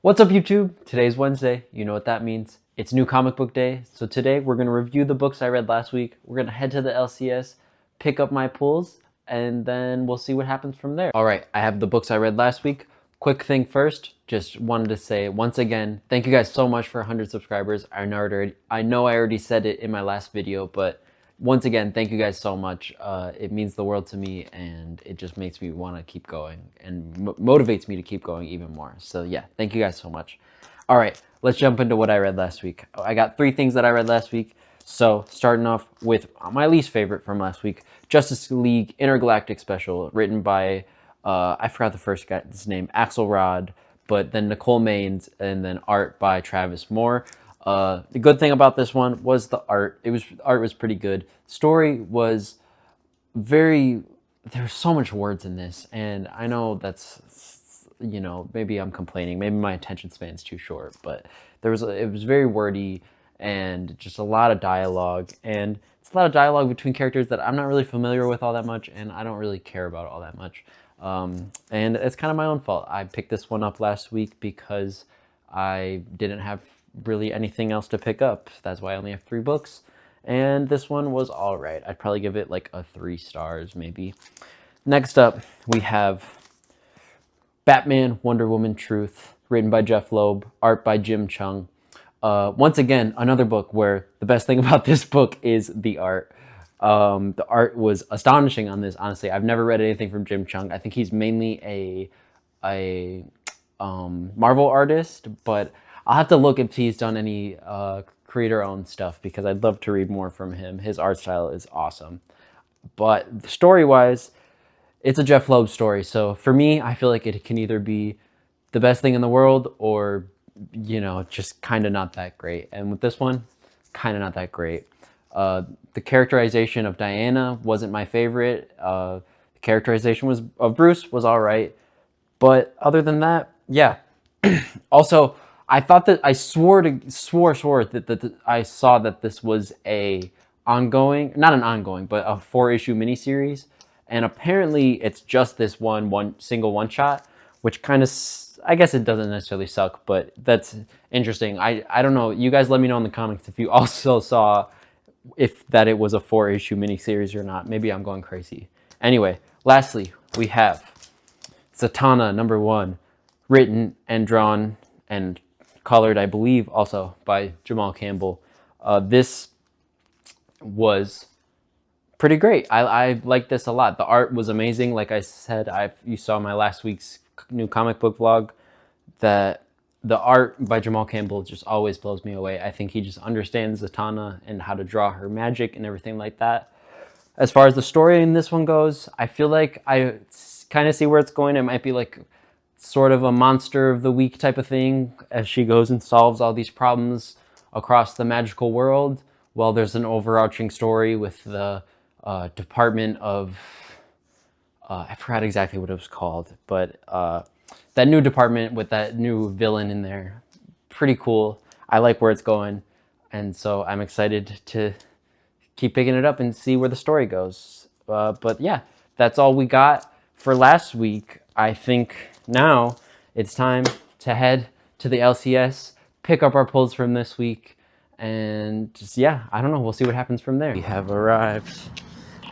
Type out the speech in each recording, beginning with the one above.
What's up, YouTube? Today's Wednesday. You know what that means. It's new comic book day. So today we're going to review the books I read last week. We're going to head to the LCS, pick up my pulls, and then we'll see what happens from there. All right, I have the books I read last week. Quick thing first, just wanted to say once again, thank you guys so much for 100 subscribers. I know I already said it in my last video, but once again, thank you guys so much. It means the world to me, and it just makes me want to keep going and motivates me to keep going even more. So yeah, thank you guys so much. All right, let's jump into what I read last week. I got 3 things that I read last week. So starting off with my least favorite from last week, Justice League Intergalactic Special, written by, I forgot the first guy's name, Axelrod, but then Nicole Maines, and then art by Travis Moore. The good thing about this one was the art. Art was pretty good. Story was very, there's so much words in this, and I know that's, you know, maybe I'm complaining, maybe my attention span's too short, but it was very wordy and just a lot of dialogue, and it's a lot of dialogue between characters that I'm not really familiar with all that much, and I don't really care about all that much. And it's kind of my own fault. I picked this one up last week because I didn't have really anything else to pick up. That's why I only have 3 books, and this one was all right. I'd probably give it like a 3 stars maybe. Next up, we have Batman Wonder Woman Truth, written by Jeff Loeb, art by Jim Chung. Once again, another book where the best thing about this book is the art. The art was astonishing on this, honestly. I've never read anything from Jim Chung. I think he's mainly a Marvel artist, but I'll have to look if he's done any creator-owned stuff, because I'd love to read more from him. His art style is awesome. But story-wise, it's a Jeff Loeb story. So for me, I feel like it can either be the best thing in the world or, you know, just kind of not that great. And with this one, kind of not that great. The characterization of Diana wasn't my favorite. The characterization of Bruce was all right. But other than that, yeah. Also, I thought that I swore that I saw that this was a ongoing, not an ongoing, but a 4-issue miniseries, and apparently it's just this one single one-shot, which kind of, I guess it doesn't necessarily suck, but that's interesting. I don't know. You guys let me know in the comments if you also saw that it was a 4-issue miniseries or not. Maybe I'm going crazy. Anyway, lastly, we have Zatanna #1, written and drawn and colored, I believe, also by Jamal Campbell. This was pretty great. I liked this a lot. The art was amazing. Like I said, you saw my last week's new comic book vlog, that the art by Jamal Campbell just always blows me away. I think he just understands Zatanna and how to draw her magic and everything like that. As far as the story in this one goes, I feel like I kind of see where it's going. It might be like sort of a monster of the week type of thing, as she goes and solves all these problems across the magical world. Well, there's an overarching story with the Department of, I forgot exactly what it was called, but that new department with that new villain in there, pretty cool. I like where it's going, and so I'm excited to keep picking it up and see where the story goes. But yeah, that's all we got for last week. I think now it's time to head to the LCS, pick up our pulls from this week, and just, yeah, I don't know. We'll see what happens from there. We have arrived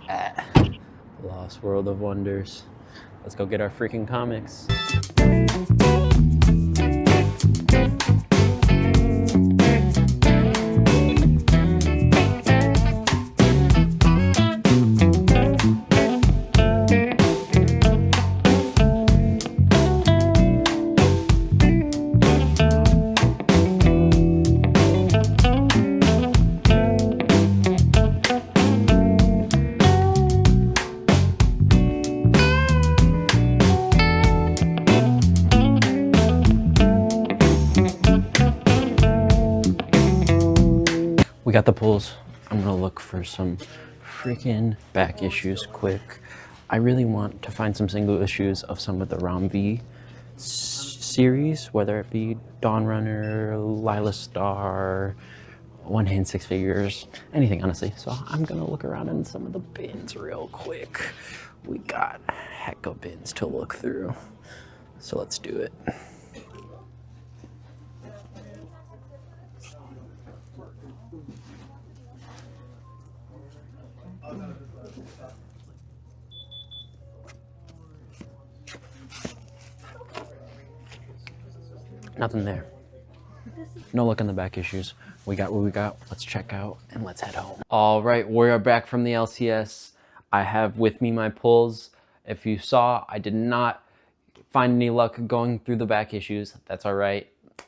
at Lost World of Wonders. Let's go get our freaking comics. We got the pulls. I'm gonna look for some freaking back issues quick. I really want to find some single issues of some of the Rom V series, whether it be Dawn Runner, Lila Star, One Hand Six Figures, anything honestly. So I'm gonna look around in some of the bins real quick. We got a heck of bins to look through. So let's do it. Nothing there. No look in the back issues. We got what we got. Let's check out and let's head home. All right, we are back from the LCS. I have with me my pulls. If you saw, I did not find any luck going through the back issues. That's all right.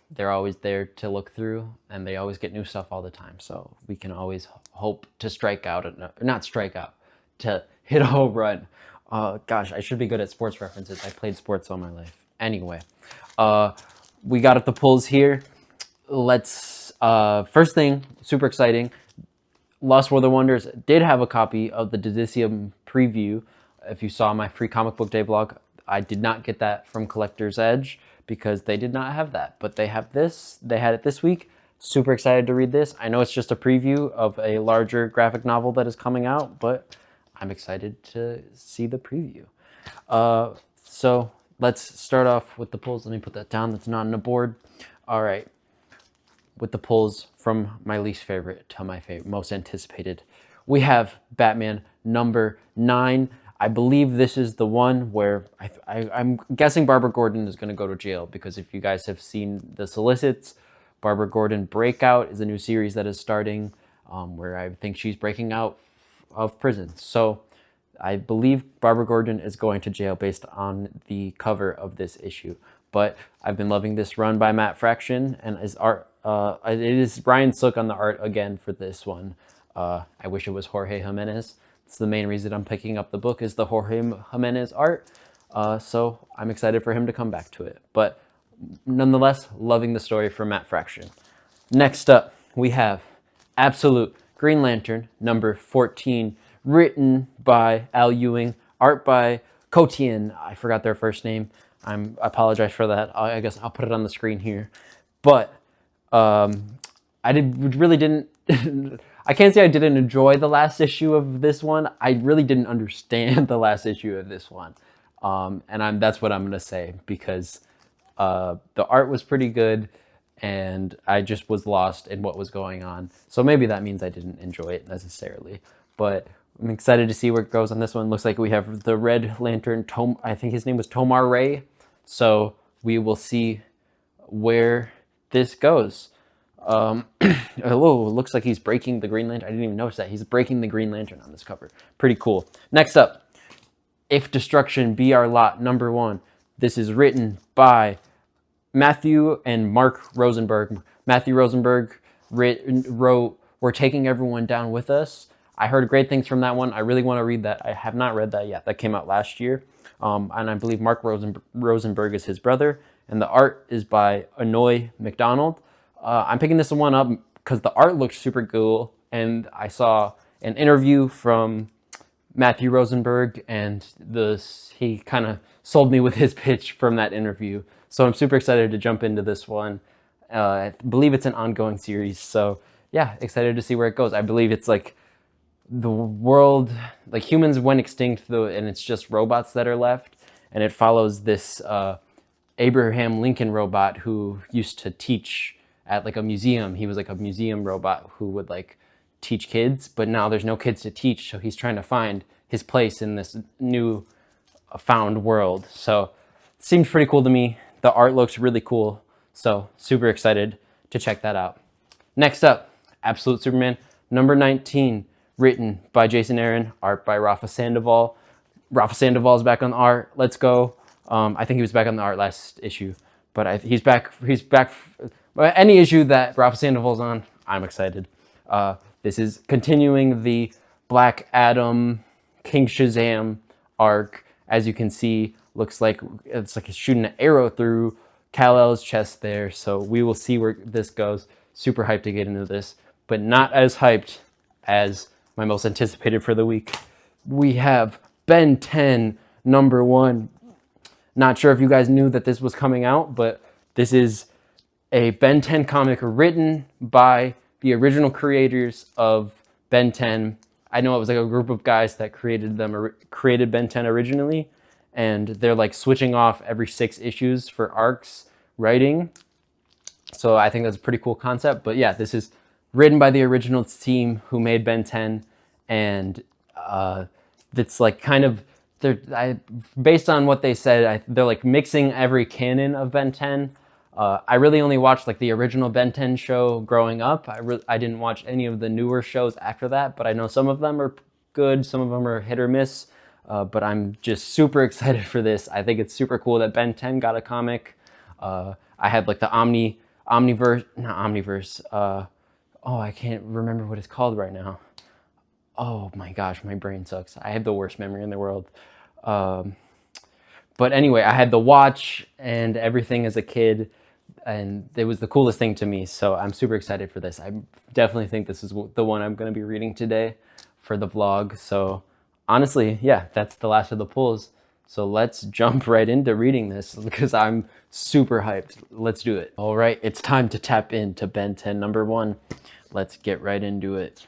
They're always there to look through, and they always get new stuff all the time. So we can always hope to strike out, not strike out, to hit a home run. Gosh, I should be good at sports references. I played sports all my life. Anyway, we got at the pulls here. Let's, first thing, super exciting. Lost World of Wonders did have a copy of the Didicium preview. If you saw my free comic book day vlog, I did not get that from Collector's Edge because they did not have that, but they have this. They had it this week. Super excited to read this. I know it's just a preview of a larger graphic novel that is coming out, but I'm excited to see the preview. So let's start off with the pulls. Let me put that down. That's not on the board. All right. With the pulls from my least favorite to my favorite, most anticipated, we have Batman number 9. I believe this is the one where I'm guessing Barbara Gordon is going to go to jail, because if you guys have seen the solicits, Barbara Gordon Breakout is a new series that is starting where I think she's breaking out of prison. So I believe Barbara Gordon is going to jail based on the cover of this issue. But I've been loving this run by Matt Fraction, and his art. It is Ryan Sook on the art again for this one. I wish it was Jorge Jimenez. It's the main reason I'm picking up the book, is the Jorge Jimenez art. So I'm excited for him to come back to it. But nonetheless, loving the story from Matt Fraction. Next up, we have Absolute Green Lantern number 14, written by Al Ewing, art by Kotien. I forgot their first name. I apologize for that. I guess I'll put it on the screen here. But I really didn't. I can't say I didn't enjoy the last issue of this one. I really didn't understand the last issue of this one, and that's what I'm gonna say, because the art was pretty good, and I just was lost in what was going on. So maybe that means I didn't enjoy it necessarily, but I'm excited to see where it goes on this one. Looks like we have the Red Lantern, I think his name was Tomar Ray. So we will see where this goes. Oh, looks like he's breaking the Green Lantern. I didn't even notice that. He's breaking the Green Lantern on this cover. Pretty cool. Next up, If Destruction Be Our Lot, number 1. This is written by Matthew and Mark Rosenberg. Matthew Rosenberg wrote We're Taking Everyone Down With Us. I heard great things from that one. I really want to read that. I have not read that yet. That came out last year. And I believe Mark Rosenberg is his brother. And the art is by Anoy McDonald. I'm picking this one up because the art looks super cool. And I saw an interview from Matthew Rosenberg, and he kind of sold me with his pitch from that interview. So I'm super excited to jump into this one. I believe it's an ongoing series. So yeah, excited to see where it goes. I believe it's like the world, like humans went extinct though, and it's just robots that are left. And it follows this Abraham Lincoln robot who used to teach at like a museum. He was like a museum robot who would like teach kids, but now there's no kids to teach. So he's trying to find his place in this new found world. So it seems pretty cool to me. The art looks really cool. So super excited to check that out. Next up, Absolute Superman number 19, written by Jason Aaron, art by Rafa Sandoval. Rafa Sandoval is back on the art. Let's go. I think he was back on the art last issue, but he's back. He's back. Any issue that Rafa Sandoval's on, I'm excited. This is continuing the Black Adam, King Shazam arc. As you can see, looks like it's like he's shooting an arrow through Kal-El's chest there. So we will see where this goes. Super hyped to get into this, but not as hyped as my most anticipated for the week. We have Ben 10, number 1. Not sure if you guys knew that this was coming out, but this is a Ben 10 comic written by the original creators of Ben 10. I know it was like a group of guys that created Ben 10 originally, and they're like switching off every 6 issues for arcs writing. So I think that's a pretty cool concept. But yeah, this is written by the original team who made Ben 10, and it's like kind of based on what they said, they're like mixing every canon of Ben 10. I really only watched like the original Ben 10 show growing up. I didn't watch any of the newer shows after that, but I know some of them are good, some of them are hit or miss. But I'm just super excited for this. I think it's super cool that Ben 10 got a comic. I had like the Omniverse, not Omniverse. I can't remember what it's called right now. Oh my gosh, my brain sucks. I have the worst memory in the world. But anyway, I had the watch and everything as a kid, and it was the coolest thing to me. So I'm super excited for this. I definitely think this is the one I'm going to be reading today for the vlog. So honestly, yeah, that's the last of the pulls. So let's jump right into reading this because I'm super hyped. Let's do it. All right, it's time to tap into Ben 10 number 1. Let's get right into it.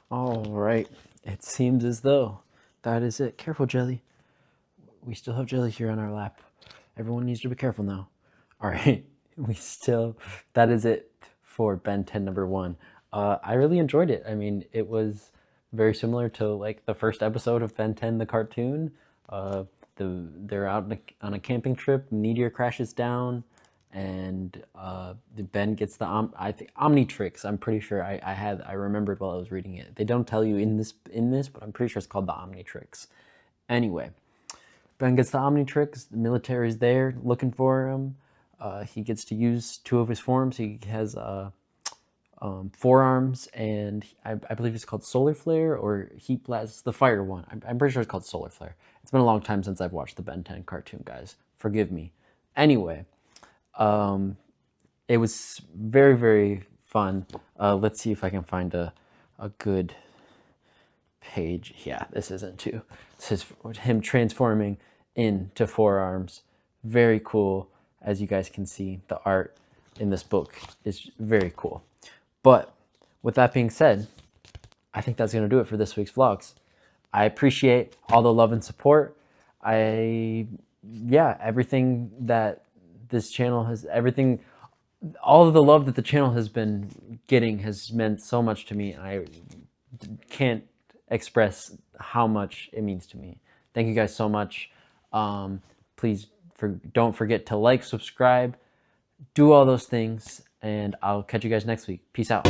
All right, it seems as though that is it. Careful, Jelly. We still have Jelly here on our lap. Everyone needs to be careful now. All right, that is it for Ben 10 number 1. I really enjoyed it. I mean, it was very similar to like the first episode of Ben 10 the cartoon. They're out on a camping trip, meteor crashes down, and Ben gets the Omnitrix. I'm pretty sure I remembered while I was reading it. They don't tell you in this, but I'm pretty sure it's called the Omnitrix. Anyway, Ben gets the Omnitrix. The military's there looking for him. He gets to use 2 of his forms. He has 4 arms, and I believe it's called Solar Flare or Heat Blast, the fire one. I'm pretty sure it's called Solar Flare. It's been a long time since I've watched the Ben 10 cartoon, guys. Forgive me. Anyway, it was very, very fun. Let's see if I can find a good page. Yeah, this isn't too. This is him transforming into 4 arms. Very cool. As you guys can see, the art in this book is very cool. But with that being said, I think that's going to do it for this week's vlogs. I appreciate all the love and support. Everything that this channel has, all of the love that the channel has been getting has meant so much to me. And I can't express how much it means to me. Thank you guys so much. Please don't forget to like, subscribe, do all those things, and I'll catch you guys next week. Peace out.